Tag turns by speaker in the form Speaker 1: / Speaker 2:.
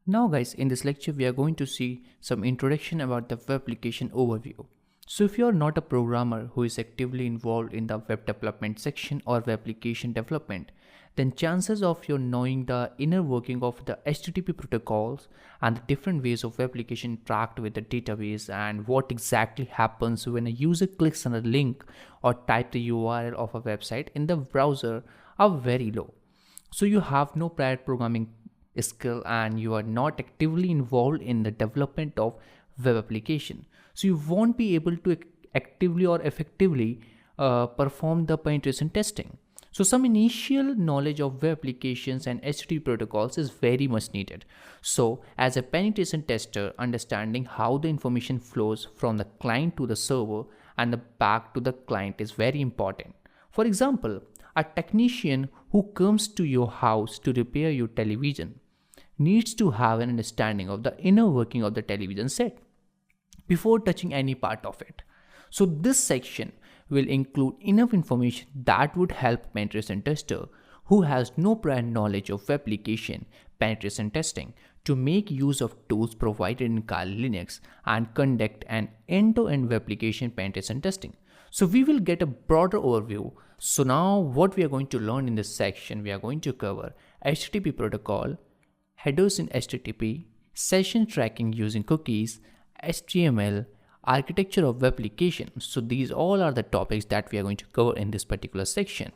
Speaker 1: Now guys, in this lecture we are going to see some introduction about the web application overview. So if you are not a programmer who is actively involved in the web development section or web application development, then chances of you knowing the inner working of the HTTP protocols and the different ways of web application interact with the database and what exactly happens when a user clicks on a link or type the URL of a website in the browser are very low. So you have no prior programming skill and you are not actively involved in the development of web application, so you won't be able to actively or effectively perform the penetration testing. So some initial knowledge of web applications and HTTP protocols is very much needed. So as a penetration tester, understanding how the information flows from the client to the server and the back to the client is very important. For example, a technician who comes to your house to repair your television needs to have an understanding of the inner working of the television set before touching any part of it. So this section will include enough information that would help penetration tester who has no prior knowledge of web application penetration testing to make use of tools provided in Kali Linux and conduct an end-to-end web application penetration testing. So we will get a broader overview. So now what we are going to learn in this section, we are going to cover HTTP protocol, headers in HTTP, session tracking using cookies, HTML, architecture of web application. So these all are the topics that we are going to cover in this particular section.